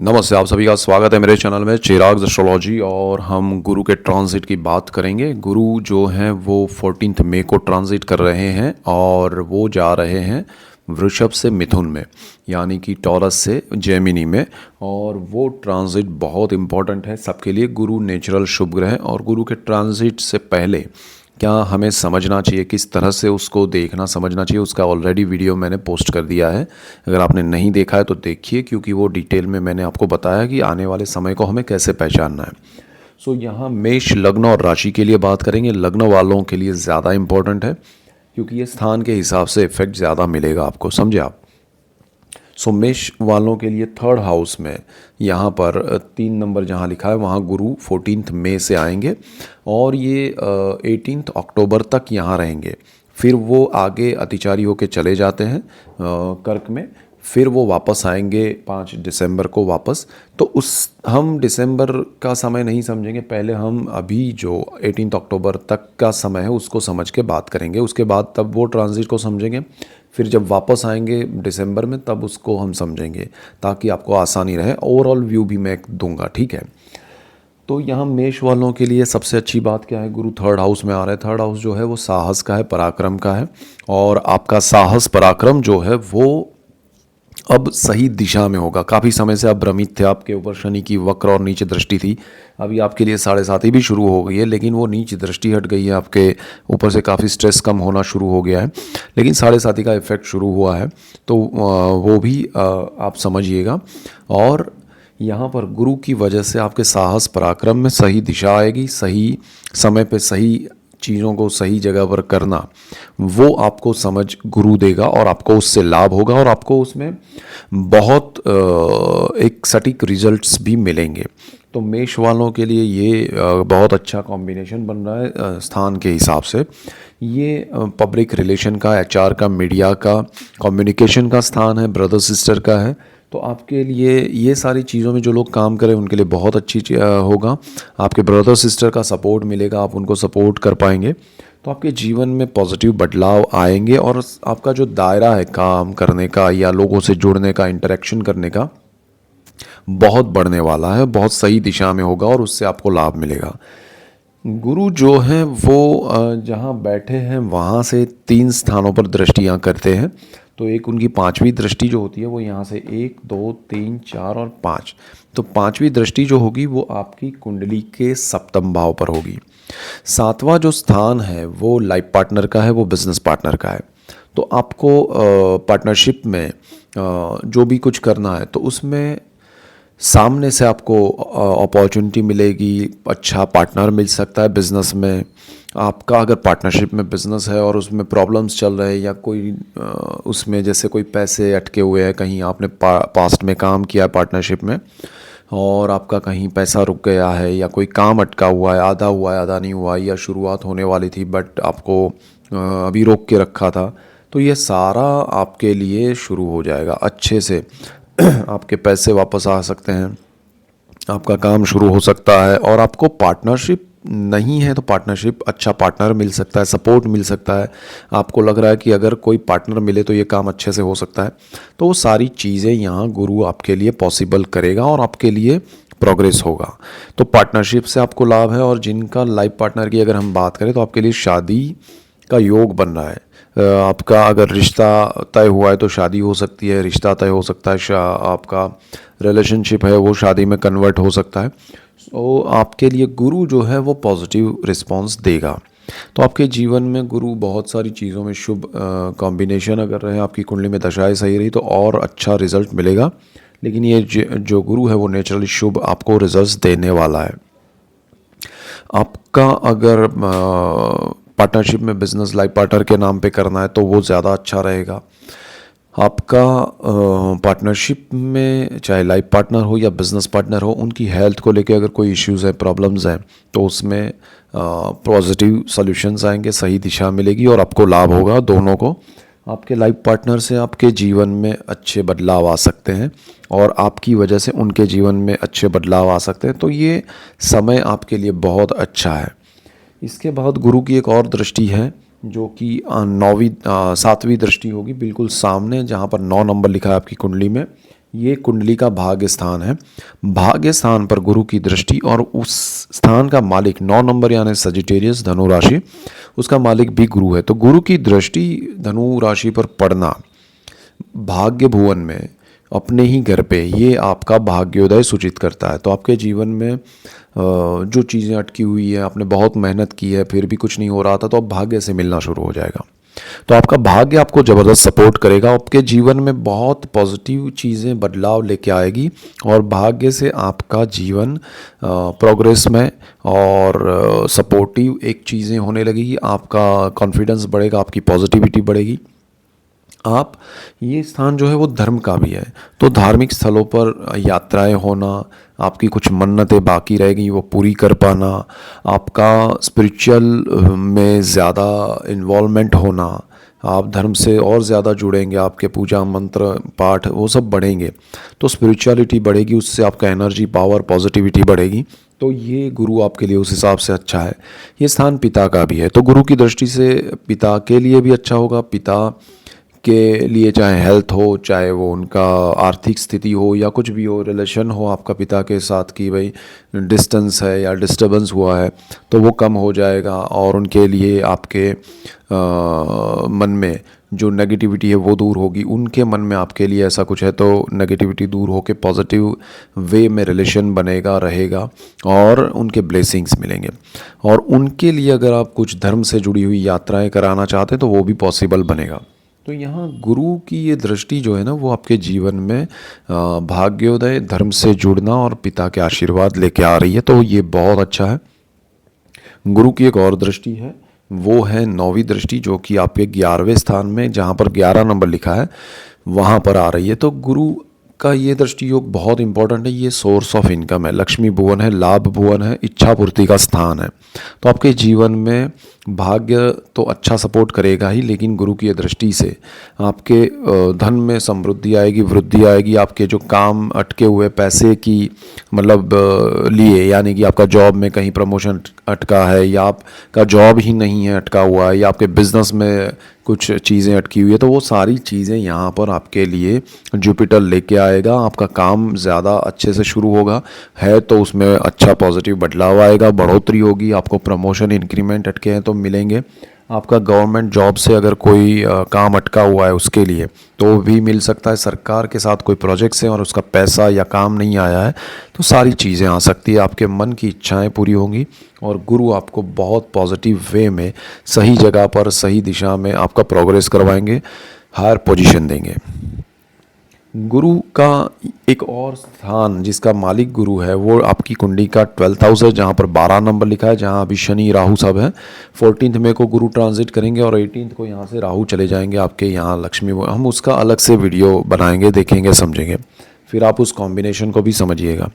नमस्ते, आप सभी का स्वागत है मेरे चैनल में चिराग एस्ट्रोलॉजी। और हम गुरु के ट्रांजिट की बात करेंगे। गुरु जो हैं वो 14 मई को ट्रांजिट कर रहे हैं और वो जा रहे हैं वृषभ से मिथुन में, यानी कि टॉरस से जेमिनी में। और वो ट्रांजिट बहुत इम्पॉर्टेंट है सबके लिए। गुरु नेचुरल शुभ ग्रह, और गुरु के ट्रांजिट से पहले क्या हमें समझना चाहिए, किस तरह से उसको देखना समझना चाहिए, उसका ऑलरेडी वीडियो मैंने पोस्ट कर दिया है। अगर आपने नहीं देखा है तो देखिए, क्योंकि वो डिटेल में मैंने आपको बताया कि आने वाले समय को हमें कैसे पहचानना है। सो यहाँ मेष लग्न और राशि के लिए बात करेंगे। लग्न वालों के लिए ज़्यादा इम्पोर्टेंट है, क्योंकि ये स्थान के हिसाब से इफेक्ट ज़्यादा मिलेगा आपको, समझे आप। सो मेष वालों के लिए थर्ड हाउस में यहाँ पर 3 नंबर जहाँ लिखा है वहाँ गुरु 14 मई से आएंगे और ये 18 अक्टूबर तक यहाँ रहेंगे। फिर वो आगे अतिचारी होके चले जाते हैं कर्क में। फिर वो वापस आएंगे 5 दिसंबर को वापस। तो उस हम दिसंबर का समय नहीं समझेंगे, पहले हम अभी जो 18 अक्टूबर तक का समय है उसको समझ के बात करेंगे। उसके बाद तब वो ट्रांजिट को समझेंगे। फिर जब वापस आएंगे दिसंबर में तब उसको हम समझेंगे, ताकि आपको आसानी रहे। ओवरऑल व्यू भी मैं दूंगा, ठीक है। तो यहाँ मेष वालों के लिए सबसे अच्छी बात क्या है, गुरु थर्ड हाउस में आ रहे हैं। थर्ड हाउस जो है वो साहस का है, पराक्रम का है। और आपका साहस पराक्रम जो है वो अब सही दिशा में होगा। काफ़ी समय से आप भ्रमित थे, आपके ऊपर शनि की वक्र और नीच दृष्टि थी। अभी आपके लिए 7.5 भी शुरू हो गई है, लेकिन वो नीच दृष्टि हट गई है। आपके ऊपर से काफ़ी स्ट्रेस कम होना शुरू हो गया है, लेकिन 7.5 का इफेक्ट शुरू हुआ है। तो वो भी आप समझिएगा। और यहाँ पर गुरु की वजह से आपके साहस पराक्रम में सही दिशा आएगी। सही समय पे सही चीज़ों को सही जगह पर करना, वो आपको समझ गुरु देगा और आपको उससे लाभ होगा और आपको उसमें बहुत एक सटीक रिजल्ट्स भी मिलेंगे। तो मेष वालों के लिए ये बहुत अच्छा कॉम्बिनेशन बन रहा है स्थान के हिसाब से। ये पब्लिक रिलेशन का, एचआर का, मीडिया का, कम्युनिकेशन का स्थान है, ब्रदर सिस्टर का है। तो आपके लिए ये सारी चीज़ों में जो लोग काम करें उनके लिए बहुत अच्छी होगा। आपके ब्रदर सिस्टर का सपोर्ट मिलेगा, आप उनको सपोर्ट कर पाएंगे। तो आपके जीवन में पॉजिटिव बदलाव आएंगे और आपका जो दायरा है काम करने का या लोगों से जुड़ने का, इंटरेक्शन करने का, बहुत बढ़ने वाला है, बहुत सही दिशा में होगा और उससे आपको लाभ मिलेगा। गुरु जो हैं वो जहाँ बैठे हैं वहाँ से 3 स्थानों पर दृष्टियाँ करते हैं। तो एक उनकी 5वीं दृष्टि जो होती है वो यहाँ से 1, 2, 3, 4 और 5। तो 5वीं दृष्टि जो होगी वो आपकी कुंडली के सप्तम भाव पर होगी। 7वां जो स्थान है वो लाइफ पार्टनर का है, वो बिजनेस पार्टनर का है। तो आपको पार्टनरशिप में जो भी कुछ करना है तो उसमें सामने से आपको अपॉर्चुनिटी मिलेगी, अच्छा पार्टनर मिल सकता है बिज़नेस में। आपका अगर पार्टनरशिप में बिज़नेस है और उसमें प्रॉब्लम्स चल रहे हैं या कोई उसमें जैसे कोई पैसे अटके हुए हैं, कहीं आपने पास्ट में काम किया पार्टनरशिप में और आपका कहीं पैसा रुक गया है या कोई काम अटका हुआ है, आधा नहीं हुआ, या शुरुआत होने वाली थी बट आपको अभी रोक के रखा था, तो ये सारा आपके लिए शुरू हो जाएगा अच्छे से। आपके पैसे वापस आ सकते हैं, आपका काम शुरू हो सकता है। और आपको पार्टनरशिप नहीं है तो पार्टनरशिप, अच्छा पार्टनर मिल सकता है, सपोर्ट मिल सकता है। आपको लग रहा है कि अगर कोई पार्टनर मिले तो ये काम अच्छे से हो सकता है। तो वो सारी चीज़ें यहाँ गुरु आपके लिए पॉसिबल करेगा और आपके लिए प्रोग्रेस होगा। तो पार्टनरशिप से आपको लाभ है। और जिनका लाइफ पार्टनर की अगर हम बात करें तो आपके लिए शादी का योग बन रहा है। आपका अगर रिश्ता तय हुआ है तो शादी हो सकती है, रिश्ता तय हो सकता है, आपका रिलेशनशिप है वो शादी में कन्वर्ट हो सकता है। तो आपके लिए गुरु जो है वो पॉजिटिव रिस्पांस देगा। तो आपके जीवन में गुरु बहुत सारी चीज़ों में शुभ कॉम्बिनेशन अगर रहे, आपकी कुंडली में दशाएं सही रही तो और अच्छा रिजल्ट मिलेगा। लेकिन ये जो गुरु है वो नेचुरली शुभ आपको रिजल्ट्स देने वाला है। आपका अगर पार्टनरशिप में बिजनेस लाइफ पार्टनर के नाम पे करना है तो वो ज़्यादा अच्छा रहेगा। आपका पार्टनरशिप में चाहे लाइफ पार्टनर हो या बिजनेस पार्टनर हो, उनकी हेल्थ को लेके अगर कोई इश्यूज़ है, प्रॉब्लम्स हैं, तो उसमें पॉजिटिव सॉल्यूशंस आएंगे, सही दिशा मिलेगी और आपको लाभ होगा दोनों को। आपके लाइफ पार्टनर से आपके जीवन में अच्छे बदलाव आ सकते हैं और आपकी वजह से उनके जीवन में अच्छे बदलाव आ सकते हैं। तो ये समय आपके लिए बहुत अच्छा है। इसके बाद गुरु की एक और दृष्टि है जो कि 7वीं दृष्टि होगी, बिल्कुल सामने जहाँ पर 9 नंबर लिखा है आपकी कुंडली में। ये कुंडली का भाग्य स्थान है। भाग्य स्थान पर गुरु की दृष्टि और उस स्थान का मालिक 9 नंबर यानी सजिटेरियस धनु राशि, उसका मालिक भी गुरु है। तो गुरु की दृष्टि धनु राशि पर पड़ना भाग्य भुवन में अपने ही घर पे, ये आपका भाग्योदय सूचित करता है। तो आपके जीवन में जो चीज़ें अटकी हुई है, आपने बहुत मेहनत की है फिर भी कुछ नहीं हो रहा था, तो अब भाग्य से मिलना शुरू हो जाएगा। तो आपका भाग्य आपको ज़बरदस्त सपोर्ट करेगा, आपके जीवन में बहुत पॉजिटिव चीज़ें बदलाव लेके आएगी और भाग्य से आपका जीवन प्रोग्रेस में और सपोर्टिव एक चीज़ें होने लगेगी। आपका कॉन्फिडेंस बढ़ेगा, आपकी पॉजिटिविटी बढ़ेगी। आप ये स्थान जो है वो धर्म का भी है, तो धार्मिक स्थलों पर यात्राएं होना, आपकी कुछ मन्नतें बाकी रह गई वो पूरी कर पाना, आपका स्पिरिचुअल में ज़्यादा इन्वॉल्वमेंट होना, आप धर्म से और ज़्यादा जुड़ेंगे, आपके पूजा मंत्र पाठ वो सब बढ़ेंगे, तो स्पिरिचुअलिटी बढ़ेगी, उससे आपका एनर्जी पावर पॉजिटिविटी बढ़ेगी। तो ये गुरु आपके लिए उस हिसाब से अच्छा है। ये स्थान पिता का भी है, तो गुरु की दृष्टि से पिता के लिए भी अच्छा होगा। पिता के लिए चाहे हेल्थ हो, चाहे वो उनका आर्थिक स्थिति हो या कुछ भी हो, रिलेशन हो आपका पिता के साथ कि भाई डिस्टेंस है या डिस्टर्बेंस हुआ है, तो वो कम हो जाएगा और उनके लिए आपके मन में जो नेगेटिविटी है वो दूर होगी। उनके मन में आपके लिए ऐसा कुछ है तो नेगेटिविटी दूर होके पॉजिटिव वे में रिलेशन बनेगा रहेगा और उनके ब्लेसिंग्स मिलेंगे। और उनके लिए अगर आप कुछ धर्म से जुड़ी हुई यात्राएं कराना चाहते हैं तो वो भी पॉसिबल बनेगा। तो यहाँ गुरु की ये दृष्टि जो है ना वो आपके जीवन में भाग्योदय, धर्म से जुड़ना और पिता के आशीर्वाद लेके आ रही है, तो ये बहुत अच्छा है। गुरु की एक और दृष्टि है, वो है 9वीं दृष्टि, जो कि आपके 11वें स्थान में जहाँ पर 11 नंबर लिखा है वहाँ पर आ रही है। तो गुरु का ये दृष्टि योग बहुत इंपॉर्टेंट है। ये सोर्स ऑफ इनकम है, लक्ष्मी भुवन है, लाभ भुवन है, इच्छा पूर्ति का स्थान है। तो आपके जीवन में भाग्य तो अच्छा सपोर्ट करेगा ही, लेकिन गुरु की दृष्टि से आपके धन में समृद्धि आएगी, वृद्धि आएगी। आपके जो काम अटके हुए पैसे की मतलब लिए, यानी कि आपका जॉब में कहीं प्रमोशन अटका है या आपका जॉब ही नहीं है अटका हुआ है, या आपके बिजनेस में कुछ चीज़ें अटकी हुई है, तो वो सारी चीज़ें यहाँ पर आपके लिए जुपिटर लेके आएगा। आपका काम ज़्यादा अच्छे से शुरू होगा है तो उसमें अच्छा पॉजिटिव बदलाव आएगा, बढ़ोतरी होगी, आपको प्रमोशन इंक्रीमेंट अटके हैं तो मिलेंगे। आपका गवर्नमेंट जॉब से अगर कोई काम अटका हुआ है उसके लिए तो भी मिल सकता है। सरकार के साथ कोई प्रोजेक्ट्स हैं और उसका पैसा या काम नहीं आया है तो सारी चीज़ें आ सकती है। आपके मन की इच्छाएं पूरी होंगी और गुरु आपको बहुत पॉजिटिव वे में सही जगह पर सही दिशा में आपका प्रोग्रेस करवाएंगे, हायर पोजीशन देंगे। गुरु का एक और स्थान जिसका मालिक गुरु है वो आपकी कुंडली का 12th हाउस है, जहाँ पर 12 नंबर लिखा है, जहाँ अभी शनि राहु सब है। 14th मई को गुरु ट्रांजिट करेंगे और 18th को यहाँ से राहु चले जाएंगे आपके यहाँ लक्ष्मी। हम उसका अलग से वीडियो बनाएंगे, देखेंगे, समझेंगे, फिर आप उस कॉम्बिनेशन को भी समझिएगा।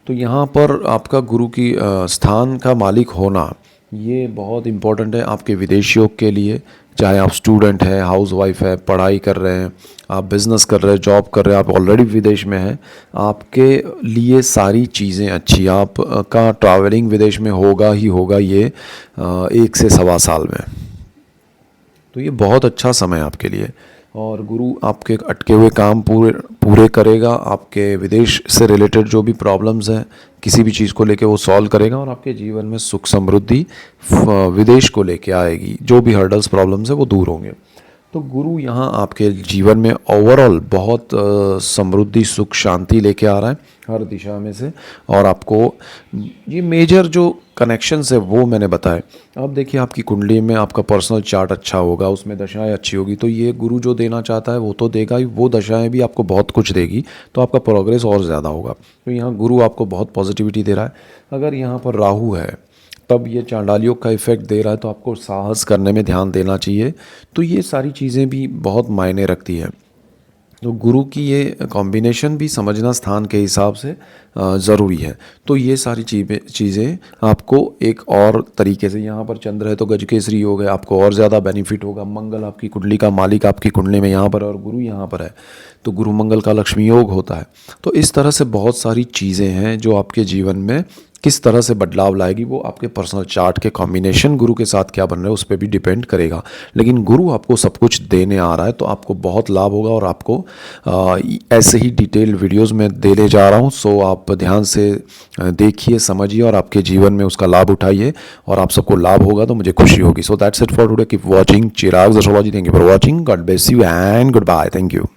तो यहाँ पर आपका गुरु की स्थान का मालिक होना ये बहुत इम्पोर्टेंट है आपके विदेशियों के लिए। चाहे आप स्टूडेंट हैं, हाउस वाइफ है, पढ़ाई कर रहे हैं, आप बिज़नेस कर रहे हैं, जॉब कर रहे हैं, आप ऑलरेडी विदेश में हैं, आपके लिए सारी चीज़ें अच्छी। आप का ट्रैवलिंग विदेश में होगा ही होगा ये 1 से सवा साल में। तो ये बहुत अच्छा समय है आपके लिए और गुरु आपके अटके हुए काम पूरे करेगा। आपके विदेश से रिलेटेड जो भी प्रॉब्लम्स हैं किसी भी चीज़ को लेके वो सॉल्व करेगा और आपके जीवन में सुख समृद्धि विदेश को लेके आएगी। जो भी हर्डल्स प्रॉब्लम्स है वो दूर होंगे। तो गुरु यहाँ आपके जीवन में ओवरऑल बहुत समृद्धि, सुख, शांति लेके आ रहा है हर दिशा में से। और आपको ये मेजर जो कनेक्शंस है वो मैंने बताए। अब देखिए आपकी कुंडली में आपका पर्सनल चार्ट अच्छा होगा, उसमें दशाएं अच्छी होगी, तो ये गुरु जो देना चाहता है वो तो देगा ही, वो दशाएं भी आपको बहुत कुछ देगी, तो आपका प्रोग्रेस और ज़्यादा होगा। तो यहाँ गुरु आपको बहुत पॉजिटिविटी दे रहा है। अगर यहाँ पर राहु है तब ये चांडालियों का इफेक्ट दे रहा है, तो आपको साहस करने में ध्यान देना चाहिए। तो ये सारी चीज़ें भी बहुत मायने रखती है। तो गुरु की ये कॉम्बिनेशन भी समझना स्थान के हिसाब से ज़रूरी है। तो ये सारी चीज़ें आपको एक और तरीके से, यहाँ पर चंद्र है तो गजकेसरी योग है, आपको और ज़्यादा बेनिफिट होगा। मंगल आपकी कुंडली का मालिक आपकी कुंडली में यहाँ पर और गुरु यहाँ पर है, तो गुरु मंगल का लक्ष्मी योग होता है। तो इस तरह से बहुत सारी चीज़ें हैं जो आपके जीवन में किस तरह से बदलाव लाएगी वो आपके पर्सनल चार्ट के कॉम्बिनेशन गुरु के साथ क्या बन रहा है उस पर भी डिपेंड करेगा। लेकिन गुरु आपको सब कुछ देने आ रहा है तो आपको बहुत लाभ होगा और आपको ऐसे ही डिटेल वीडियोस में देने जा रहा हूँ। सो आप ध्यान से देखिए, समझिए और आपके जीवन में उसका लाभ उठाइए और आप सबको लाभ होगा तो मुझे खुशी होगी। So that's it for today. Keep watching Chirag astrology. Thank you for watching. God bless you and goodbye. Thank you.